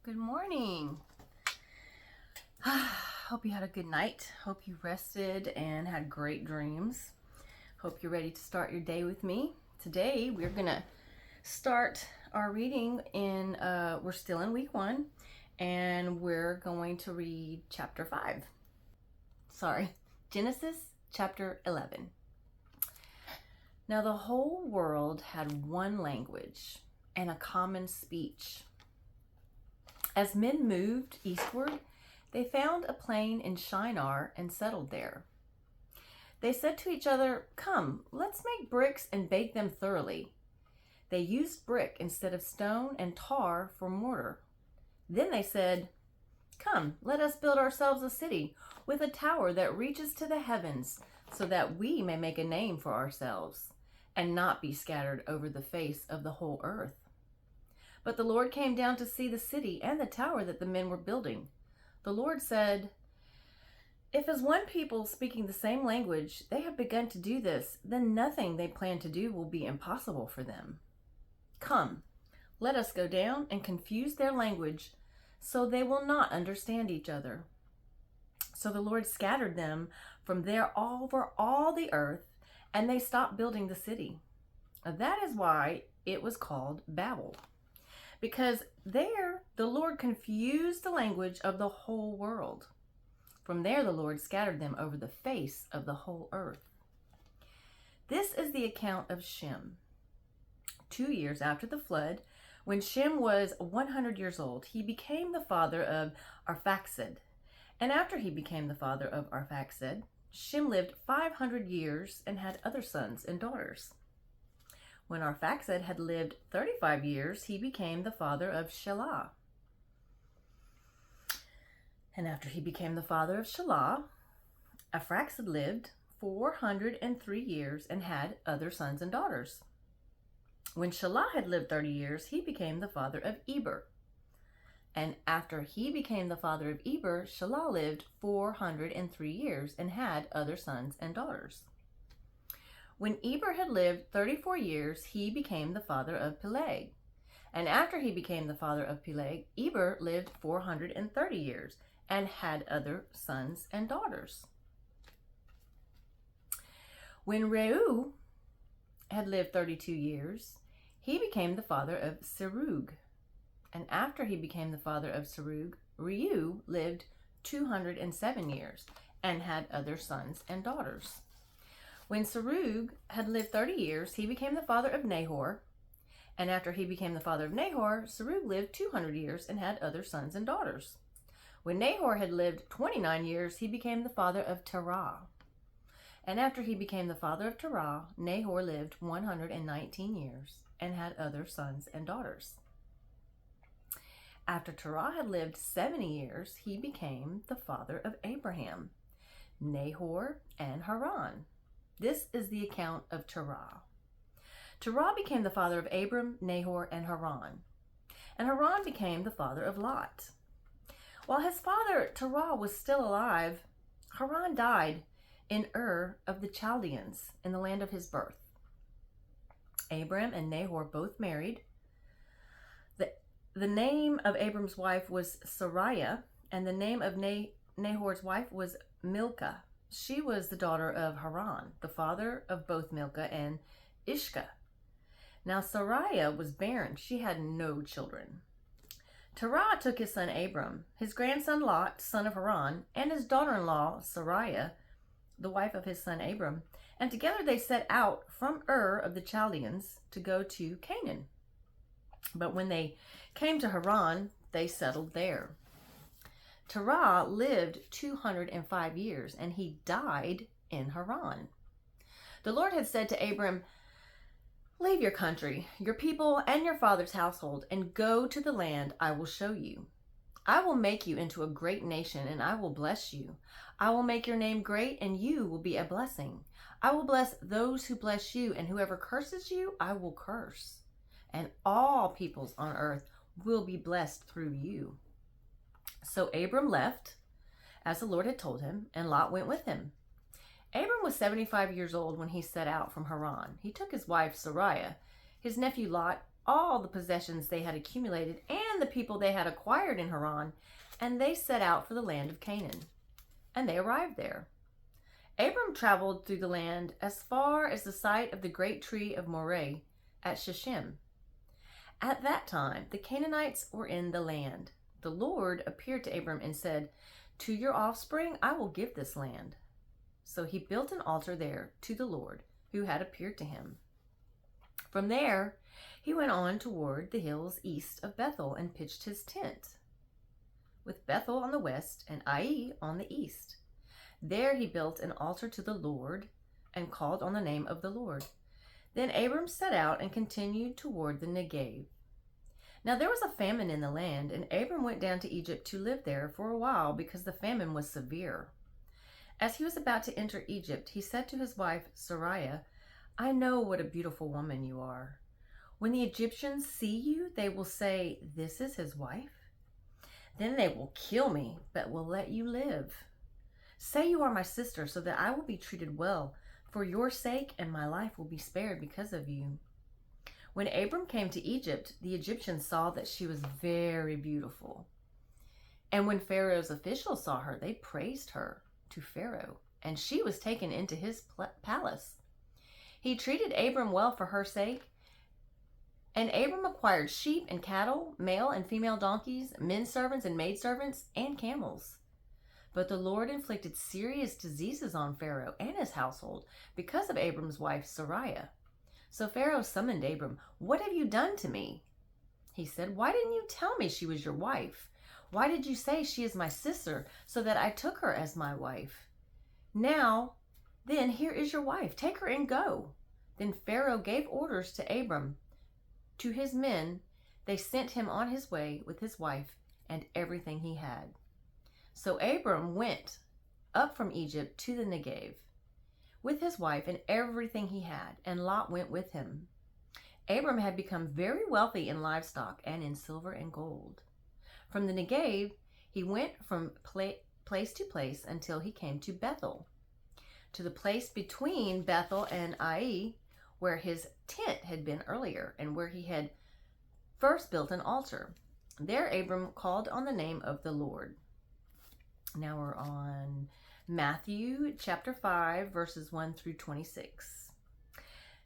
Good morning. Hope you had a good night. Hope you rested and had great dreams. Hope you're ready to start your day with me. Today we're gonna start our reading in, we're still in week 1, and we're going to read chapter 5. Genesis chapter 11. Now the whole world had one language and a common speech. As men moved eastward, they found a plain in Shinar and settled there. They said to each other, "Come, let's make bricks and bake them thoroughly." They used brick instead of stone and tar for mortar. Then they said, "Come, let us build ourselves a city with a tower that reaches to the heavens, so that we may make a name for ourselves and not be scattered over the face of the whole earth." But the Lord came down to see the city and the tower that the men were building. The Lord said, "If as one people speaking the same language they have begun to do this, then nothing they plan to do will be impossible for them. Come, let us go down and confuse their language so they will not understand each other." So the Lord scattered them from there over all the earth, and they stopped building the city. That is why it was called Babel, because there the Lord confused the language of the whole world. From there the Lord scattered them over the face of the whole earth. This is the account of Shem. 2 years after the flood, when Shem was 100 years old, he became the father of Arphaxad. And after he became the father of Arphaxad, Shem lived 500 years and had other sons and daughters. When Arphaxad had lived 35 years, he became the father of Shelah. And after he became the father of Shelah, Arphaxad lived 403 years and had other sons and daughters. When Shelah had lived 30 years, he became the father of Eber. And after he became the father of Eber, Shelah lived 403 years and had other sons and daughters. When Eber had lived 34 years, he became the father of Peleg. And after he became the father of Peleg, Eber lived 430 years and had other sons and daughters. When Reu had lived 32 years, he became the father of Serug. And after he became the father of Serug, Reu lived 207 years and had other sons and daughters. When Serug had lived 30 years, he became the father of Nahor. And after he became the father of Nahor, Serug lived 200 years and had other sons and daughters. When Nahor had lived 29 years, he became the father of Terah. And after he became the father of Terah, Nahor lived 119 years and had other sons and daughters. After Terah had lived 70 years, he became the father of Abraham, Nahor, and Haran. This is the account of Terah. Terah became the father of Abram, Nahor, and Haran. And Haran became the father of Lot. While his father Terah was still alive, Haran died in Ur of the Chaldeans in the land of his birth. Abram and Nahor both married. The name of Abram's wife was Sarai, and the name of Nahor's wife was Milcah. She was the daughter of Haran, the father of both Milcah and Ishka. Now Sarai was barren. She had no children. Terah took his son Abram, his grandson Lot, son of Haran, and his daughter-in-law Sarai, the wife of his son Abram, and together they set out from Ur of the Chaldeans to go to Canaan. But when they came to Haran, they settled there. Terah lived 205 years, and he died in Haran. The Lord had said to Abram, "Leave your country, your people, and your father's household, and go to the land I will show you. I will make you into a great nation, and I will bless you. I will make your name great, and you will be a blessing. I will bless those who bless you, and whoever curses you, I will curse. And all peoples on earth will be blessed through you." So Abram left, as the Lord had told him, and Lot went with him. Abram was 75 years old when he set out from Haran. He took his wife Sarai, his nephew Lot, all the possessions they had accumulated and the people they had acquired in Haran, and they set out for the land of Canaan. And they arrived there. Abram traveled through the land as far as the site of the great tree of Moreh at Shechem. At that time, the Canaanites were in the land. The Lord appeared to Abram and said, "To your offspring I will give this land." So he built an altar there to the Lord, who had appeared to him. From there, he went on toward the hills east of Bethel and pitched his tent, with Bethel on the west and Ai on the east. There he built an altar to the Lord and called on the name of the Lord. Then Abram set out and continued toward the Negev. Now there was a famine in the land, and Abram went down to Egypt to live there for a while because the famine was severe. As he was about to enter Egypt, he said to his wife Sarai, "I know what a beautiful woman you are. When the Egyptians see you, they will say, 'This is his wife.' Then they will kill me, but will let you live. Say you are my sister, so that I will be treated well for your sake, and my life will be spared because of you." When Abram came to Egypt, the Egyptians saw that she was very beautiful. And when Pharaoh's officials saw her, they praised her to Pharaoh, and she was taken into his palace. He treated Abram well for her sake, and Abram acquired sheep and cattle, male and female donkeys, men servants and maidservants, and camels. But the Lord inflicted serious diseases on Pharaoh and his household because of Abram's wife Sarai. So Pharaoh summoned Abram. "What have you done to me?" He said, "Why didn't you tell me she was your wife? Why did you say she is my sister, so that I took her as my wife? Now, then, here is your wife. Take her and go." Then Pharaoh gave orders to Abram. To his men, they sent him on his way with his wife and everything he had. So Abram went up from Egypt to the Negev with his wife and everything he had, and Lot went with him. Abram had become very wealthy in livestock and in silver and gold. From the Negev, he went from place to place until he came to Bethel, to the place between Bethel and Ai, where his tent had been earlier, and where he had first built an altar. There Abram called on the name of the Lord. Now we're on Matthew chapter 5, verses 1 through 26.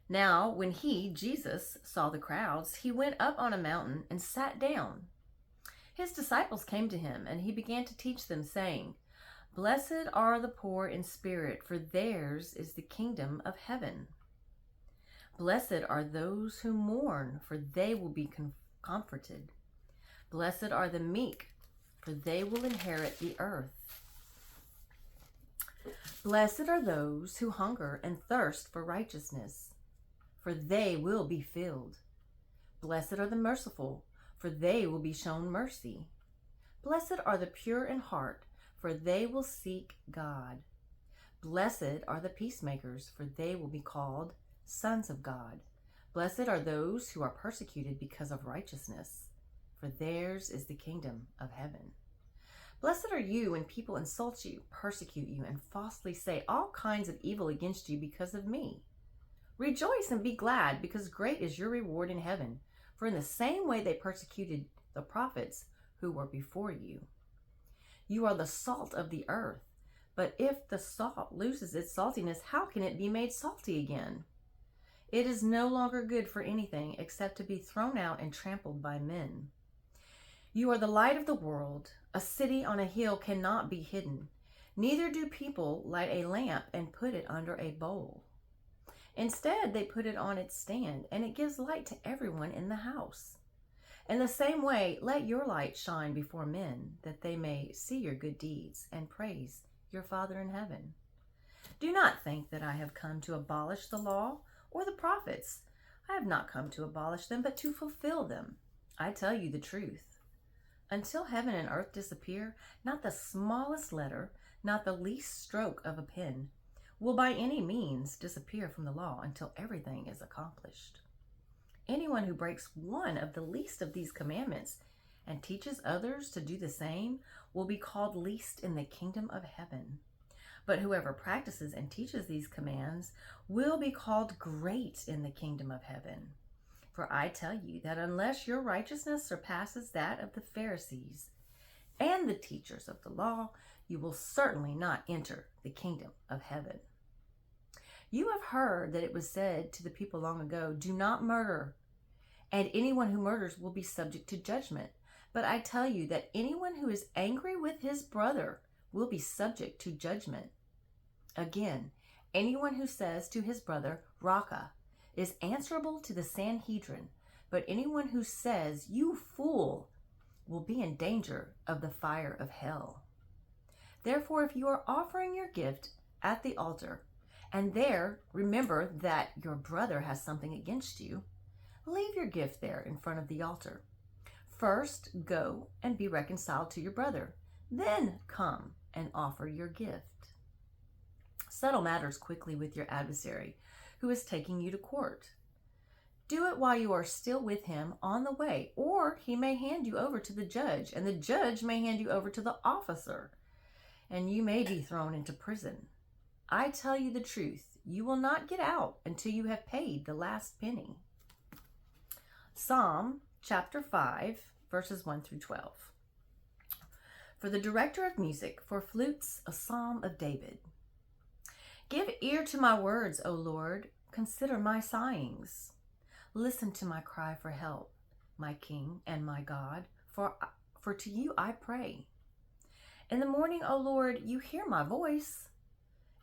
Now, when he, Jesus, saw the crowds, he went up on a mountain and sat down. His disciples came to him, and he began to teach them, saying, "Blessed are the poor in spirit, for theirs is the kingdom of heaven. Blessed are those who mourn, for they will be comforted. Blessed are the meek, for they will inherit the earth. Blessed are those who hunger and thirst for righteousness, for they will be filled. Blessed are the merciful, for they will be shown mercy. Blessed are the pure in heart, for they will seek God. Blessed are the peacemakers, for they will be called sons of God. Blessed are those who are persecuted because of righteousness, for theirs is the kingdom of heaven. Blessed are you when people insult you, persecute you, and falsely say all kinds of evil against you because of me. Rejoice and be glad, because great is your reward in heaven. For in the same way they persecuted the prophets who were before you. You are the salt of the earth, but if the salt loses its saltiness, how can it be made salty again? It is no longer good for anything except to be thrown out and trampled by men. You are the light of the world. A city on a hill cannot be hidden. Neither do people light a lamp and put it under a bowl. Instead, they put it on its stand, and it gives light to everyone in the house. In the same way, let your light shine before men, that they may see your good deeds and praise your Father in heaven. Do not think that I have come to abolish the law or the prophets. I have not come to abolish them, but to fulfill them. I tell you the truth. Until heaven and earth disappear, not the smallest letter, not the least stroke of a pen, will by any means disappear from the law until everything is accomplished. Anyone who breaks one of the least of these commandments and teaches others to do the same will be called least in the kingdom of heaven. But whoever practices and teaches these commands will be called great in the kingdom of heaven. For I tell you that unless your righteousness surpasses that of the Pharisees and the teachers of the law, you will certainly not enter the kingdom of heaven. You have heard that it was said to the people long ago, 'Do not murder, and anyone who murders will be subject to judgment.' But I tell you that anyone who is angry with his brother will be subject to judgment. Again, anyone who says to his brother, 'Raka,' is answerable to the Sanhedrin, but anyone who says, 'You fool,' will be in danger of the fire of hell. Therefore, if you are offering your gift at the altar, and there remember that your brother has something against you, leave your gift there in front of the altar. First, go and be reconciled to your brother. Then come and offer your gift. Settle matters quickly with your adversary who is taking you to court. Do it while you are still with him on the way, or he may hand you over to the judge, and the judge may hand you over to the officer, and you may be thrown into prison. I tell you the truth, you will not get out until you have paid the last penny." Psalm chapter 5, verses 1 through 12. For the director of music, for flutes, a psalm of David. Give ear to my words, O Lord. Consider my sighings. Listen to my cry for help, my King and my God, for to you I pray. In the morning, O Lord, you hear my voice.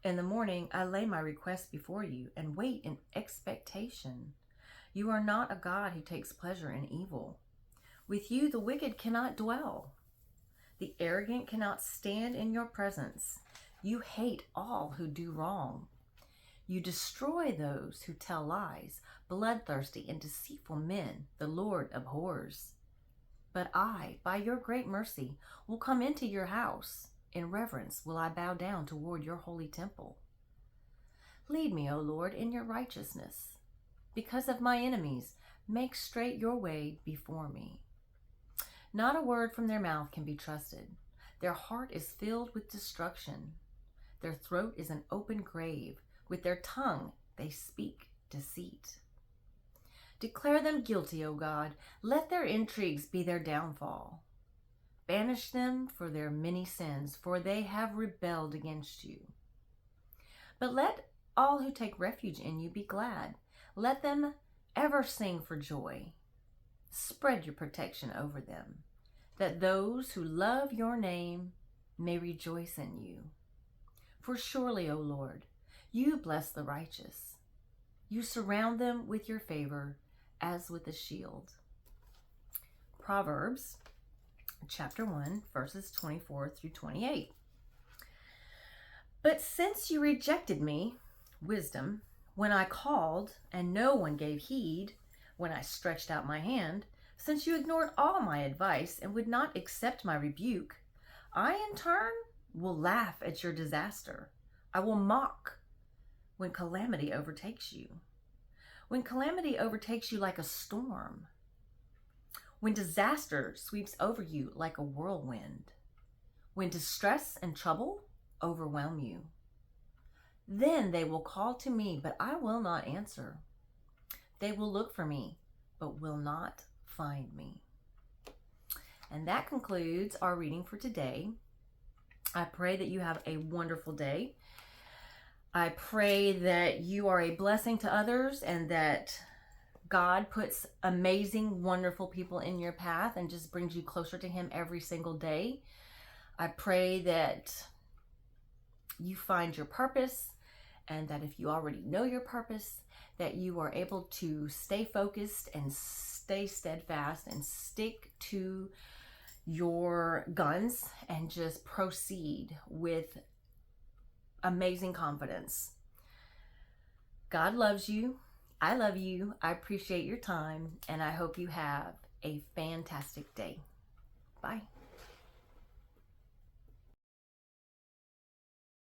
In the morning, I lay my request before you and wait in expectation. You are not a God who takes pleasure in evil. With you, the wicked cannot dwell. The arrogant cannot stand in your presence. You hate all who do wrong. You destroy those who tell lies. Bloodthirsty and deceitful men, the Lord abhors. But I, by your great mercy, will come into your house. In reverence will I bow down toward your holy temple. Lead me, O Lord, in your righteousness. Because of my enemies, make straight your way before me. Not a word from their mouth can be trusted. Their heart is filled with destruction. Their throat is an open grave. With their tongue they speak deceit. Declare them guilty, O God. Let their intrigues be their downfall. Banish them for their many sins, for they have rebelled against you. But let all who take refuge in you be glad. Let them ever sing for joy. Spread your protection over them, that those who love your name may rejoice in you. For surely, O Lord, you bless the righteous. You surround them with your favor as with a shield. Proverbs chapter 1, verses 24 through 28. But since you rejected me, wisdom, when I called and no one gave heed, when I stretched out my hand, since you ignored all my advice and would not accept my rebuke, I in turn will laugh at your disaster. I will mock when calamity overtakes you. When calamity overtakes you like a storm. When disaster sweeps over you like a whirlwind. When distress and trouble overwhelm you. Then they will call to me, but I will not answer. They will look for me, but will not find me. And that concludes our reading for today. I pray that you have a wonderful day. I pray that you are a blessing to others and that God puts amazing, wonderful people in your path and just brings you closer to Him every single day. I pray that you find your purpose, and that if you already know your purpose, that you are able to stay focused and stay steadfast and stick to your guns and just proceed with amazing confidence. God loves you. I love you. I appreciate your time, and I hope you have a fantastic day. Bye.